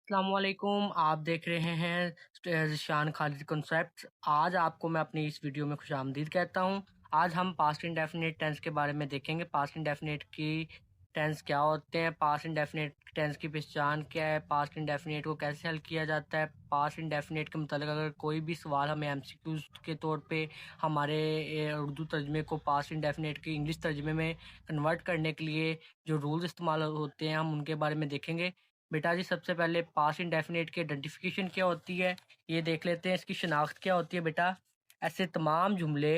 अस्सलामुअलैकुम। आप देख रहे हैं ज़िशान खालिद कॉन्सेप्ट्स। आज आपको मैं अपनी इस वीडियो में खुशामदीद कहता हूँ। आज हम पास्ट इंडेफिनिट टेंस के बारे में देखेंगे। पास्ट इंडेफिनिट की टेंस क्या होते हैं, पास्ट इंडेफिनिट टेंस की पहचान क्या है, पास्ट इंडेफिनिट को कैसे हल किया जाता है। पास्ट इंडेफिनिट के मतलब अगर कोई भी सवाल हमें एमसीक्यूज के तौर पे हमारे उर्दू तर्जमे को पास्ट इंडेफिनिट के इंग्लिश तर्जमे में कन्वर्ट करने के लिए जो रूल्स इस्तेमाल होते हैं हम उनके बारे में देखेंगे। बेटा जी, सबसे पहले पास्ट इंडेफिनिट की आइडेंटिफिकेशन क्या होती है ये देख लेते हैं। इसकी शनाख्त क्या होती है बेटा। ऐसे तमाम जुमले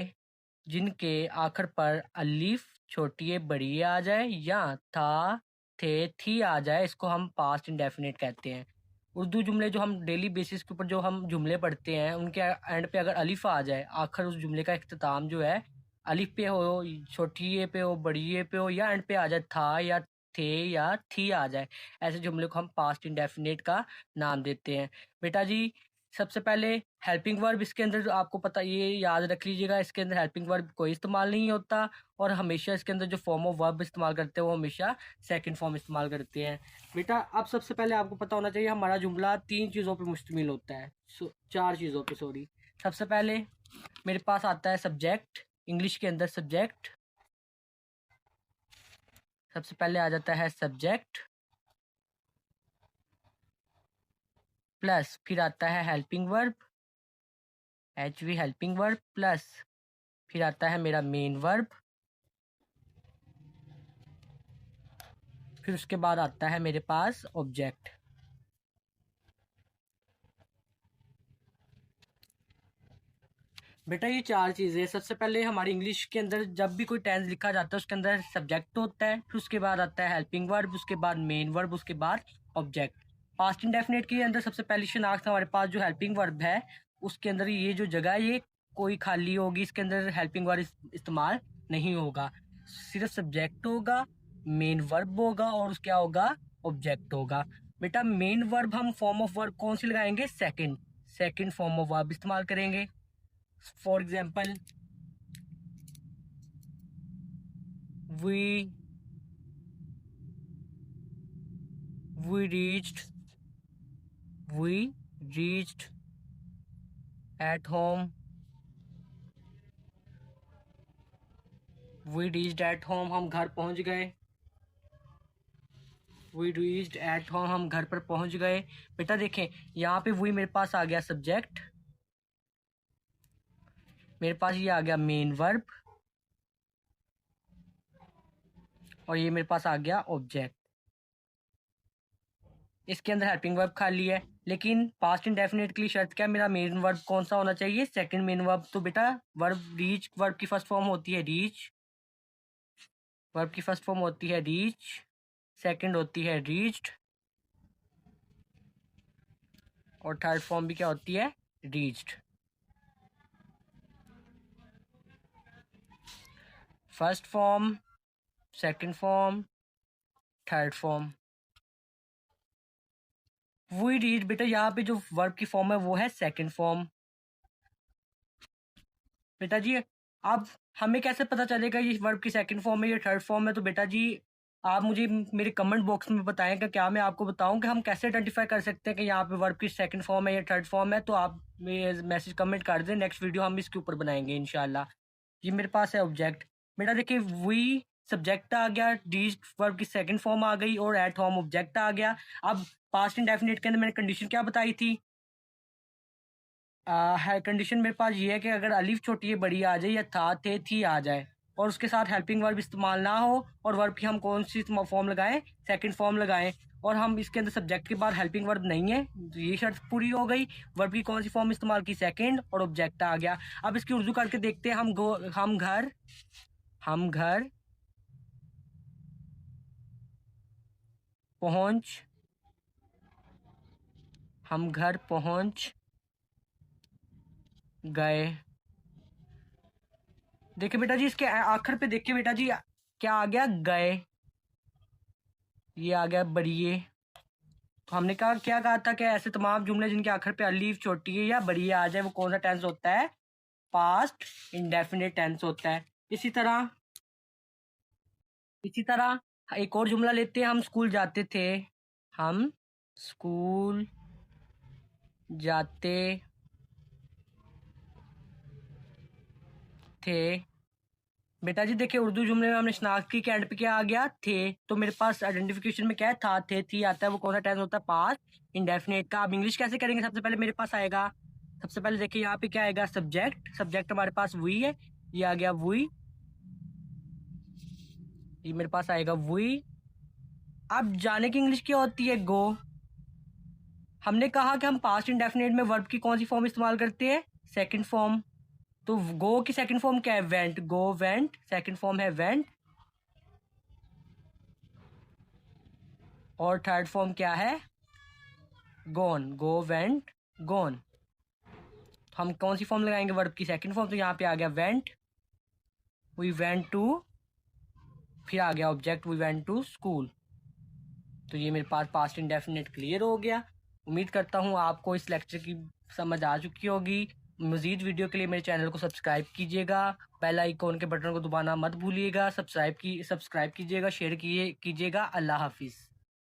जिनके आखिर पर अलीफ छोटी ए बड़ी ए आ जाए या था थे थी आ जाए, इसको हम पास्ट इंडेफिनिट कहते हैं। उर्दू जुमले जो हम डेली बेसिस के ऊपर जो हम जुमले पढ़ते हैं उनके एंड पे अगर अलिफ आ जाए, आखिर उस जुमले का इख्तिताम जो है अलिफ पे हो, छोटी ए पे हो, बड़ी ए पे हो, या एंड पे आ जाए था या थे या थी आ जाए, ऐसे जुमले को हम पास्ट इंडेफिनिट का नाम देते हैं। बेटा जी, सबसे पहले हेल्पिंग वर्ब इसके अंदर आपको पता, ये याद रख लीजिएगा, इसके अंदर हेल्पिंग वर्ब कोई इस्तेमाल नहीं होता और हमेशा इसके अंदर जो फॉर्म ऑफ वर्ब इस्तेमाल करते हैं वो हमेशा सेकंड फॉर्म इस्तेमाल करते हैं। बेटा अब सबसे पहले आपको पता होना चाहिए हमारा जुमला तीन चीज़ों पे मुश्तमिल होता है, चार चीज़ों पे सॉरी। सबसे पहले मेरे पास आता है सब्जेक्ट, इंग्लिश के अंदर सब्जेक्ट। सबसे पहले आ जाता है सब्जेक्ट प्लस फिर आता है helping verb, HV helping verb plus फिर आता है मेरा मेन वर्ब, फिर उसके बाद आता है मेरे पास ऑब्जेक्ट। बेटा ये चार चीज़ें, सबसे पहले हमारी इंग्लिश के अंदर जब भी कोई टेंस लिखा जाता है उसके अंदर सब्जेक्ट होता है, फिर उसके बाद आता है हेल्पिंग वर्ब, उसके बाद मेन वर्ब, उसके बाद ऑब्जेक्ट। पास्ट इंडेफिनिट के अंदर सबसे पहली शनाख्त हमारे पास जो हेल्पिंग वर्ब है उसके अंदर ये जो जगह है ये कोई खाली होगी, इसके अंदर हेल्पिंग वर्ब इस्तेमाल नहीं होगा, सिर्फ सब्जेक्ट होगा, मेन वर्ब होगा और क्या होगा, ऑब्जेक्ट होगा। बेटा मेन वर्ब हम फॉर्म ऑफ वर्ब कौन सी लगाएंगे, second, second form of verb इस्तेमाल करेंगे। For example, we we reached we reached at home, we reached at home, हम घर पहुंच गए। we reached at home, हम घर पर पहुंच गए। बेटा देखें यहाँ पे we मेरे पास आ गया सब्जेक्ट, मेरे पास ये आ गया मेन वर्ब और ये मेरे पास आ गया ऑब्जेक्ट। इसके अंदर हेल्पिंग वर्ब खाली है, लेकिन पास्ट इंडेफिनिट के लिए शर्त क्या है, मेरा मेन वर्ब कौन सा होना चाहिए, सेकंड मेन वर्ब। तो बेटा वर्ब रीच, वर्ब की फर्स्ट फॉर्म होती है रीच, वर्ब की फर्स्ट फॉर्म होती है रीच, सेकंड होती है रीच्ड और थर्ड फॉर्म भी क्या होती है, reached. First form, second form, third form. वही रीड बेटा, यहाँ पे जो वर्ब की फॉर्म है वो है सेकंड फॉर्म। बेटा जी अब हमें कैसे पता चलेगा ये वर्ब की सेकंड फॉर्म है या थर्ड फॉर्म है, तो बेटा जी आप मुझे मेरे कमेंट बॉक्स में बताएं कि क्या मैं आपको बताऊं कि हम कैसे आइडेंटिफाई कर सकते हैं कि यहाँ पे वर्ब की सेकंड फॉर्म है या थर्ड फॉर्म है। तो आप मैसेज कमेंट कर दें, नेक्स्ट वीडियो हम इसके ऊपर बनाएंगे इंशाल्लाह। ये मेरे पास है ऑब्जेक्ट। बेटा देखिए वी सब्जेक्ट आ गया, डी वर्ब की सेकंड फॉर्म आ गई और एट होम ऑब्जेक्ट आ गया। अब पास्ट इंडेफिनिट के अंदर मैंने कंडीशन क्या बताई थी, है कंडीशन मेरे पास ये है कि अगर अलिफ छोटी है बड़ी आ जाए या था थे थी आ जाए और उसके साथ हेल्पिंग वर्ब इस्तेमाल ना हो और वर्ब की हम कौन सी फॉर्म लगाएं, सेकंड फॉर्म लगाएं, और हम इसके अंदर सब्जेक्ट के बाद हेल्पिंग वर्ब नहीं है, तो ये शर्त पूरी हो गई। वर्ब की कौन सी फॉर्म इस्तेमाल की, सेकंड, और ऑब्जेक्ट आ गया। अब इसकी उर्दू करके देखते हैं। हम घर पहुंच हम घर पहुंच गए। देखिए बेटा जी इसके आखिर पे देखिए बेटा जी क्या आ गया, गए, ये आ गया बड़िए। तो हमने कहा क्या कहा था कि ऐसे तमाम जुमले जिनके आखिर पे अलीफ छोटी है या बड़ी आ जाए वो कौन सा टेंस होता है, पास्ट इंडेफिनिट टेंस होता है। इसी तरह एक और जुमला लेते हैं, हम स्कूल जाते थे, हम स्कूल जाते थे। बेटा जी देखिए, उर्दू जुमले में हमने शनाख्ती के एंड पे क्या आ गया, थे। तो मेरे पास आइडेंटिफिकेशन में क्या है, था, थे, थी आता है। वो कौन सा टेंस होता है, पास्ट इंडेफिनिट का। अब इंग्लिश कैसे करेंगे, सबसे पहले मेरे पास आएगा, सबसे पहले देखिए यहाँ पे क्या आएगा, सब्जेक्ट। सब्जेक्ट हमारे पास वही है, ये आ गया वही, ये मेरे पास आएगा वही। अब जाने की इंग्लिश क्या होती है, गो। हमने कहा कि हम पास्ट इंडेफिनिट में वर्ब की कौन सी फॉर्म इस्तेमाल करते हैं, सेकंड फॉर्म। तो गो की सेकंड फॉर्म क्या है, went. Go went, second form है वेंट। और थर्ड फॉर्म क्या है, गॉन। Go went gone. हम कौन सी फॉर्म लगाएंगे, वर्ब की सेकंड फॉर्म। तो यहाँ पे आ गया वेंट, वी वेंट टू, फिर आ गया object, we went to school. तो ये मेरे पास पास्ट इंडेफिनिट क्लियर हो गया। उम्मीद करता हूँ आपको इस लेक्चर की समझ आ चुकी होगी। मज़ीद वीडियो के लिए मेरे चैनल को सब्सक्राइब कीजिएगा, बेल आइकॉन के बटन को दबाना मत भूलिएगा। सब्सक्राइब कीजिएगा, शेयर कीजिएगा। अल्लाह हाफिज़।